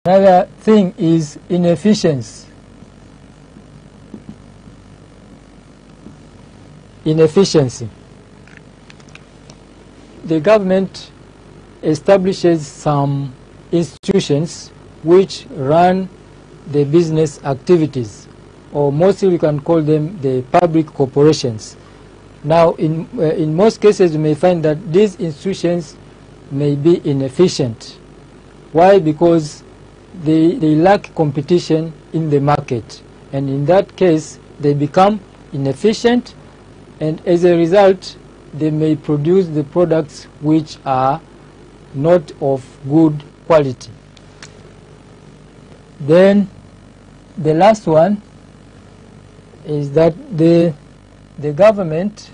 Another thing is inefficiency. Inefficiency. The government establishes some institutions which run the business activities, or mostly we can call them the public corporations. Now, in most cases, you may find that these institutions may be inefficient. Why? Because they lack competition in the market, and in that case, they become inefficient, and as a result, they may produce the products which are not of good quality. Then the last one is that the government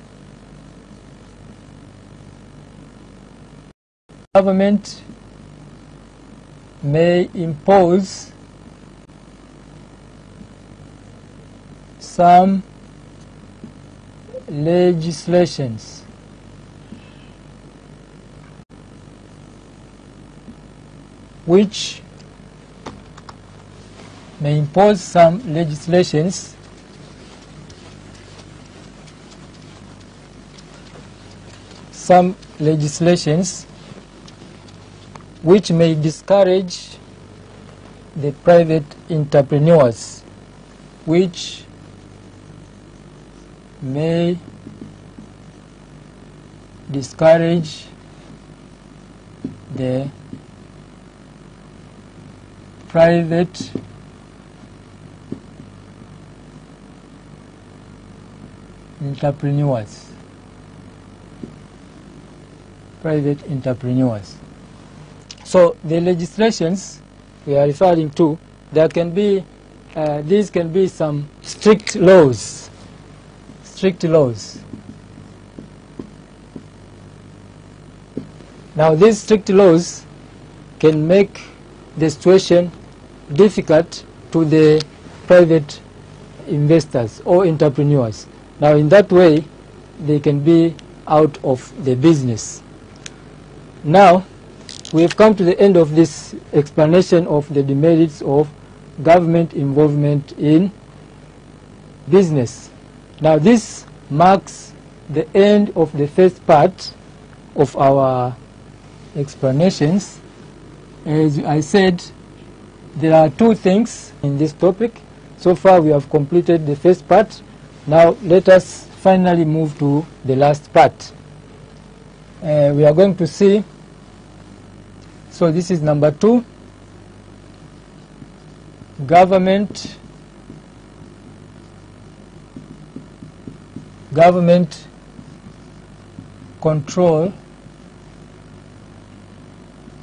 may impose some legislations which may impose some legislations which may discourage the private entrepreneurs, which may discourage the private entrepreneurs. So the legislations we are referring to, there can be these can be some strict laws. Now these strict laws can make the situation difficult to the private investors or entrepreneurs. Now in that way, they can be out of the business. Now, we have come to the end of this explanation of the demerits of government involvement in business. Now, this marks the end of the first part of our explanations. As I said, there are two things in this topic. So far, we have completed the first part. Now, let us finally move to the last part. We are going to see, so this is number 2, government control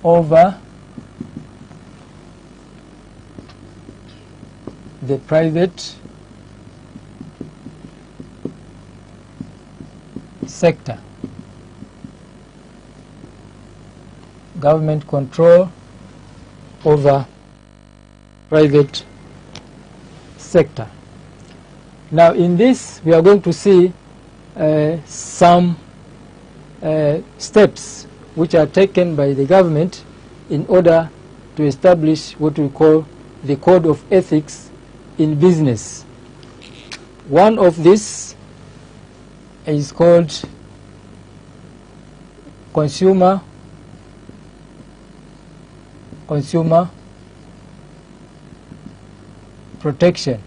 over the private sector. Government control over private sector. Now in this we are going to see some steps which are taken by the government in order to establish what we call the code of ethics in business. One of these is called consumer protection.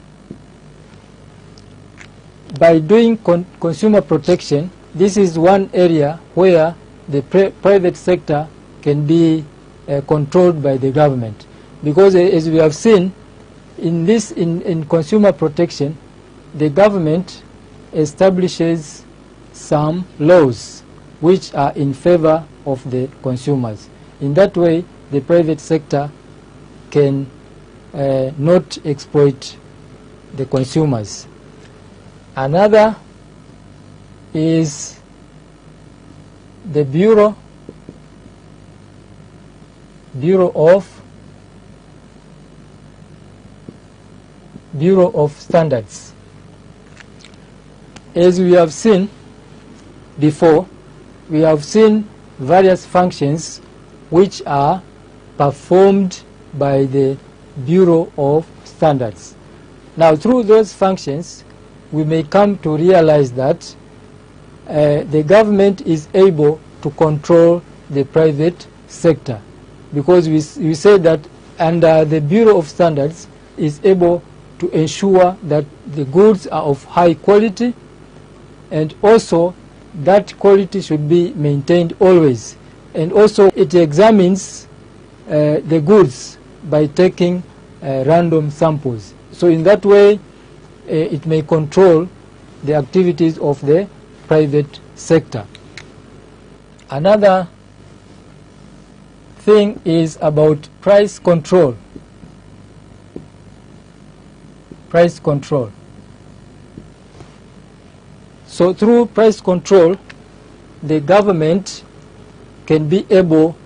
By doing consumer protection, this is one area where the private sector can be controlled by the government, because as we have seen in consumer protection, the government establishes some laws which are in favor of the consumers. In that way, the private sector can not exploit the consumers. Another is the Bureau of Standards. As we have seen before, we have seen various functions which are performed by the Bureau of Standards. Now, through those functions, we may come to realize that the government is able to control the private sector, because we say that under the Bureau of Standards is able to ensure that the goods are of high quality, and also that quality should be maintained always. And also it examines the goods by taking random samples. So in that way it may control the activities of the private sector. Another thing is about price control. Price control. So through price control, the government can be able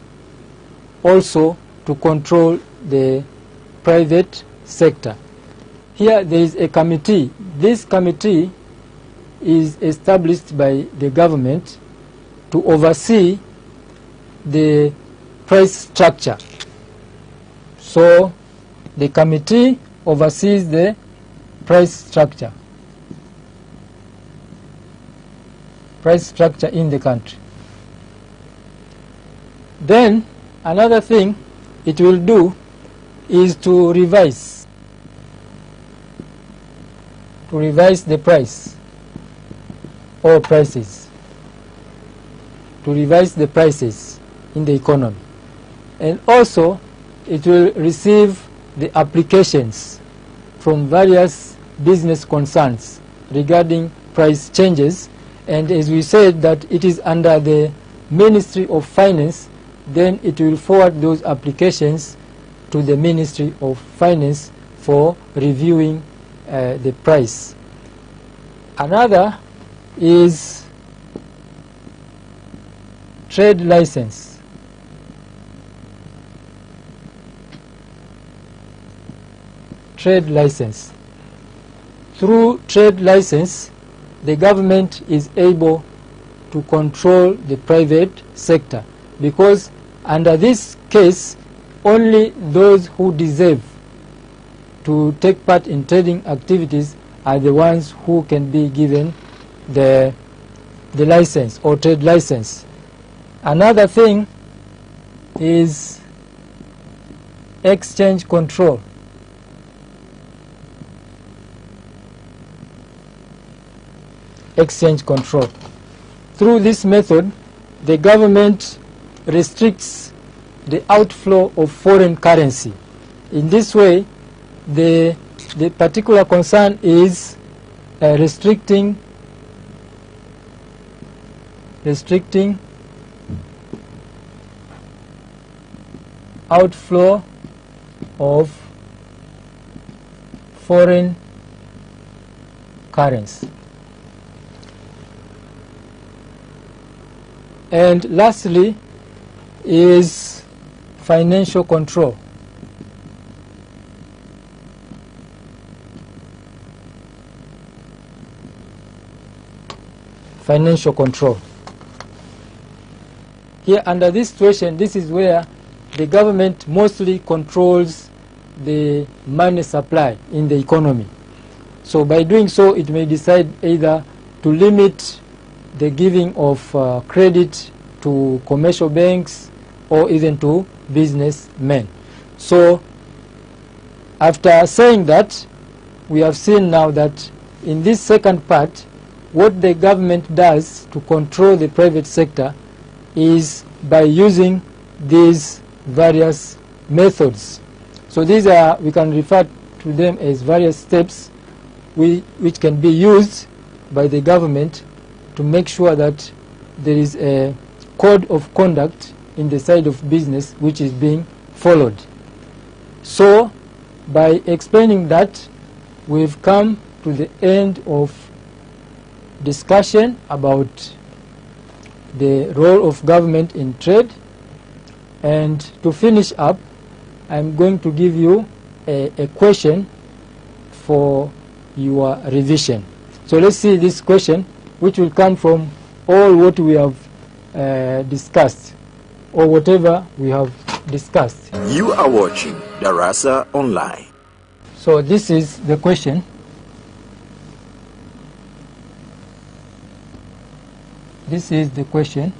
also to control the private sector. Here there is a committee. This committee is established by the government to oversee the price structure. So the committee oversees the price structure in the country. Then another thing it will do is to revise the price or prices, to revise the prices in the economy. And also it will receive the applications from various business concerns regarding price changes. And as we said that it is under the Ministry of Finance, then it will forward those applications to the Ministry of Finance for reviewing the price. Another is trade license. Trade license. Through trade license, the government is able to control the private sector, because under this case only those who deserve to take part in trading activities are the ones who can be given the license or trade license. Another thing is exchange control. Exchange control. Through this method, the government restricts the outflow of foreign currency. In this way, the particular concern is restricting outflow of foreign currency. And lastly is financial control. Financial control. Here under this situation, this is where the government mostly controls the money supply in the economy. So by doing so, it may decide either to limit the giving of credit to commercial banks or even to businessmen. So after saying that, we have seen now that in this second part, what the government does to control the private sector is by using these various methods. So these are, we can refer to them as various steps which can be used by the government to make sure that there is a code of conduct in the side of business which is being followed. So by explaining that, we've come to the end of discussion about the role of government in trade. And to finish up, I'm going to give you a question for your revision. So let's see this question, which will come from all what we have discussed, or whatever we have discussed. You are watching Darasa Online. So this is the question. This is the question.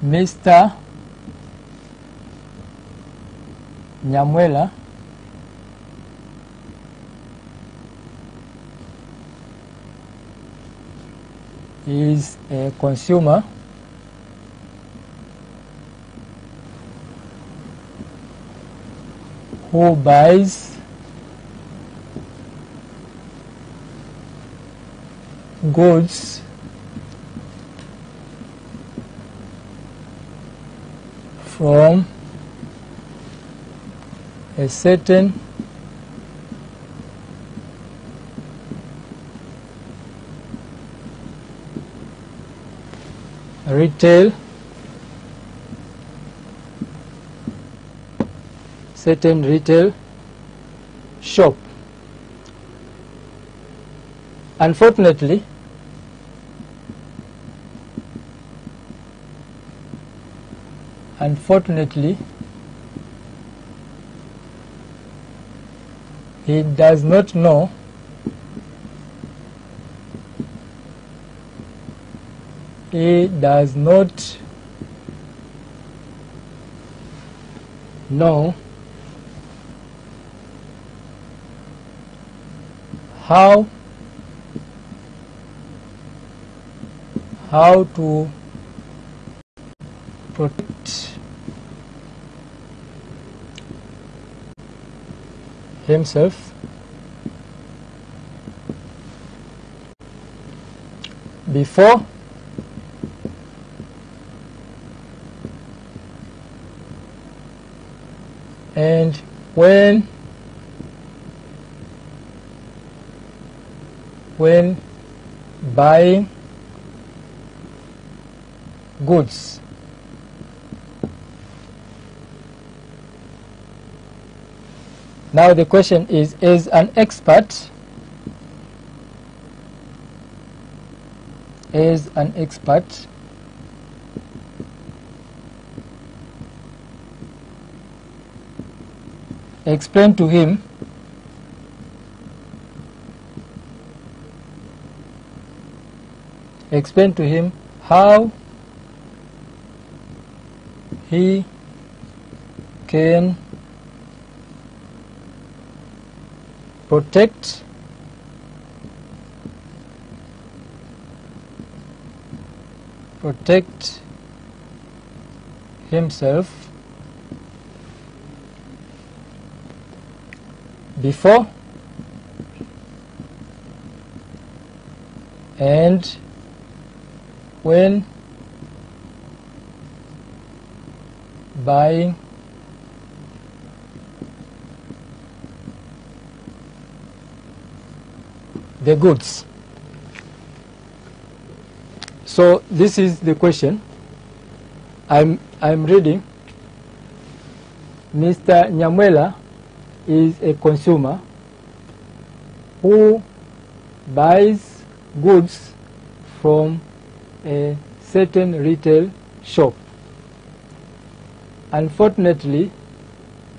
Mr. Nyamwela is a consumer who buys goods from a certain retail shop. Unfortunately, he does not know how to protect himself before and when buying goods. Now the question is, as an expert, explain to him how he can protect himself before and when buying the goods. So this is the question. I'm reading. Mr. Nyamwela is a consumer who buys goods from a certain retail shop. Unfortunately,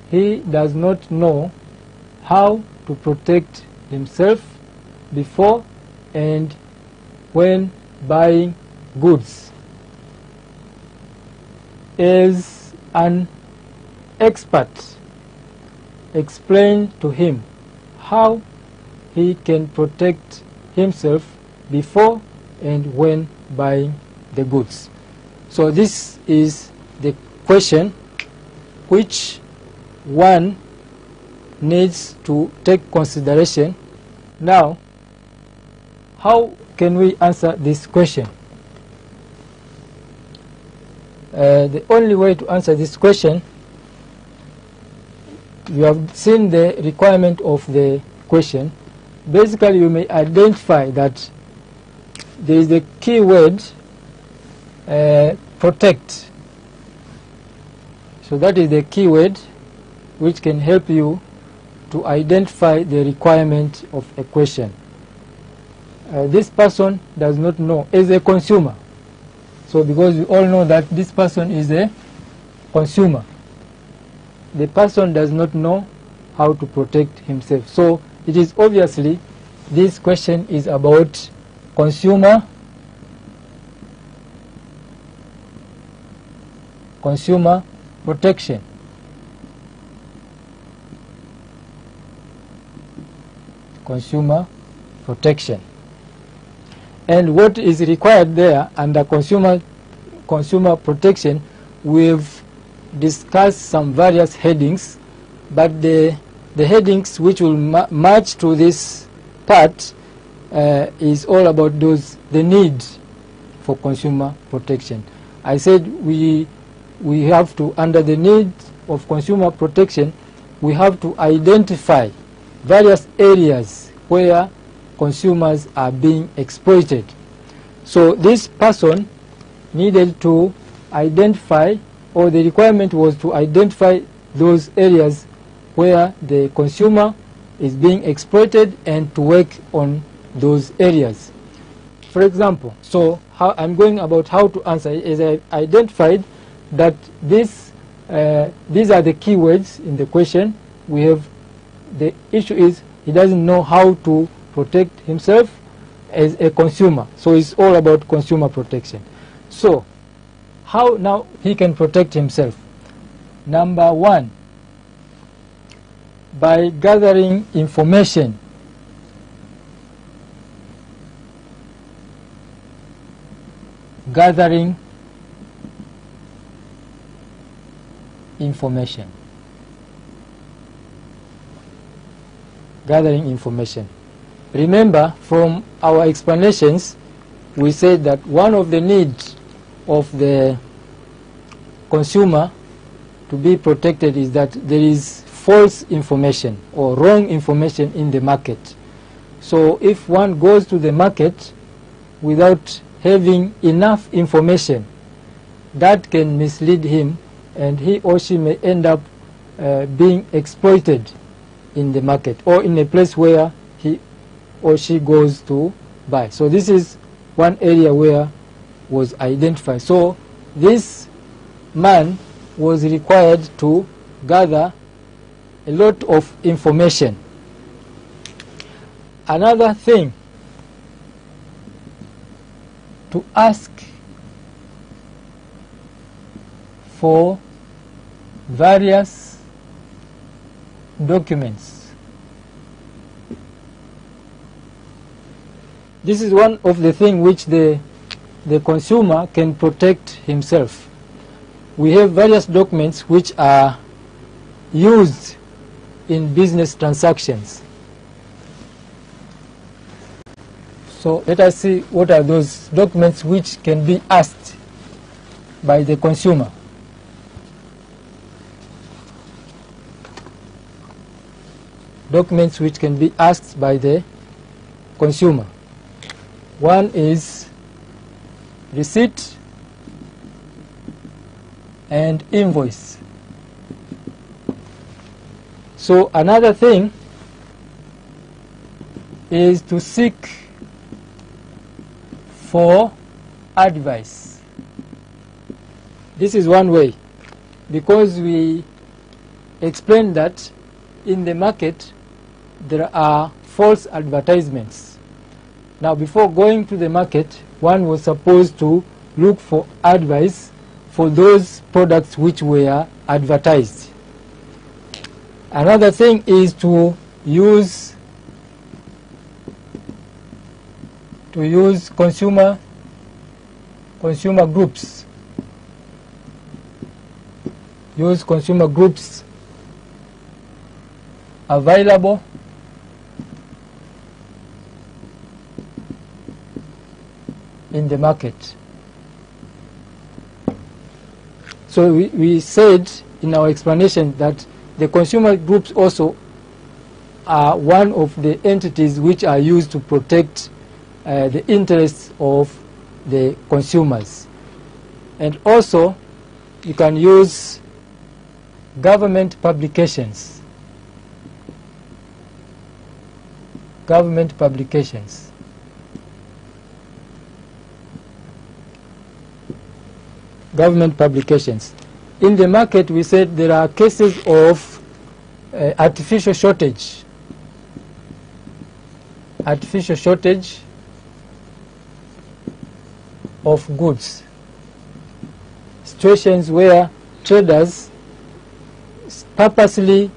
he does not know how to protect himself before and when buying goods. As an expert, explain to him how he can protect himself before and when buying the goods. So this is the question which one needs to take consideration. Now, how can we answer this question? The only way to answer this question, you have seen the requirement of the question. Basically, you may identify that there is the key word protect. So that is the key word which can help you to identify the requirement of a question. This person does not know, is a consumer. So because we all know that this person is a consumer, the person does not know how to protect himself. So it is obviously this question is about consumer protection. Consumer protection. And what is required there under consumer protection, we've discussed some various headings, but the headings which will match to this part is all about the need for consumer protection. I said we have to, under the need of consumer protection, we have to identify various areas where consumers are being exploited. So this person needed to identify, or the requirement was to identify those areas where the consumer is being exploited and to work on those areas. For example, so how I'm going about how to answer is I identified that these are the keywords in the question. We have, the issue is he doesn't know how to protect himself as a consumer. So it's all about consumer protection. So how now he can protect himself? Number one, by gathering information. Gathering information. Gathering information. Remember, from our explanations, we said that one of the needs of the consumer to be protected is that there is false information or wrong information in the market. So if one goes to the market without having enough information, that can mislead him, and he or she may end up being exploited in the market or in a place where he or she goes to buy. So this is one area where was identified. So this man was required to gather a lot of information. Another thing, to ask for various documents. This is one of the things which the consumer can protect himself. We have various documents which are used in business transactions. So let us see what are those documents which can be asked by the consumer. Documents which can be asked by the consumer. One is receipt and invoice. So another thing is to seek for advice. This is one way, because we explained that in the market there are false advertisements. Now, before going to the market, one was supposed to look for advice for those products which were advertised. Another thing is to use consumer groups. Use consumer groups available in the market. So we said in our explanation that the consumer groups also are one of the entities which are used to protect the interests of the consumers. And also you can use government publications. government publications. Government publications. In the market, we said there are cases of artificial shortage. Artificial shortage of goods. Situations where traders purposely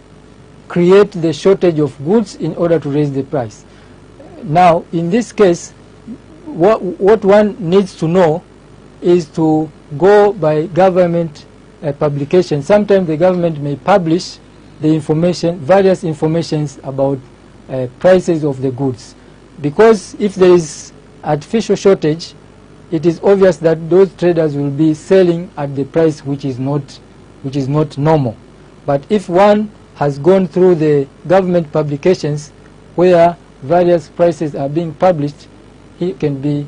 create the shortage of goods in order to raise the price. Now, in this case, what one needs to know is to go by government publication. Sometimes the government may publish the information, various informations about prices of the goods. Because if there is artificial shortage, it is obvious that those traders will be selling at the price which is not normal. But if one has gone through the government publications where various prices are being published, he can be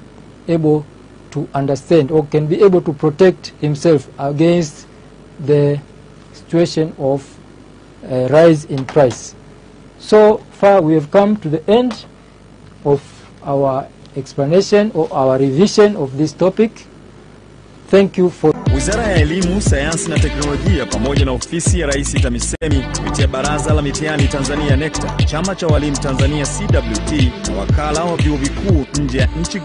able to understand or can be able to protect himself against the situation of rise in price. So far we have come to the end of our explanation or our revision of this topic. Thank you for... Wizara ya Elimu, Sayansi na Teknolojia pamoja na Ofisi ya Rais TAMISEMI kupitia Baraza la Mitihani Tanzania NECTA, Chama cha Walimu Tanzania CWT na Wakala wa Vyuo Vikuu nje ya nchi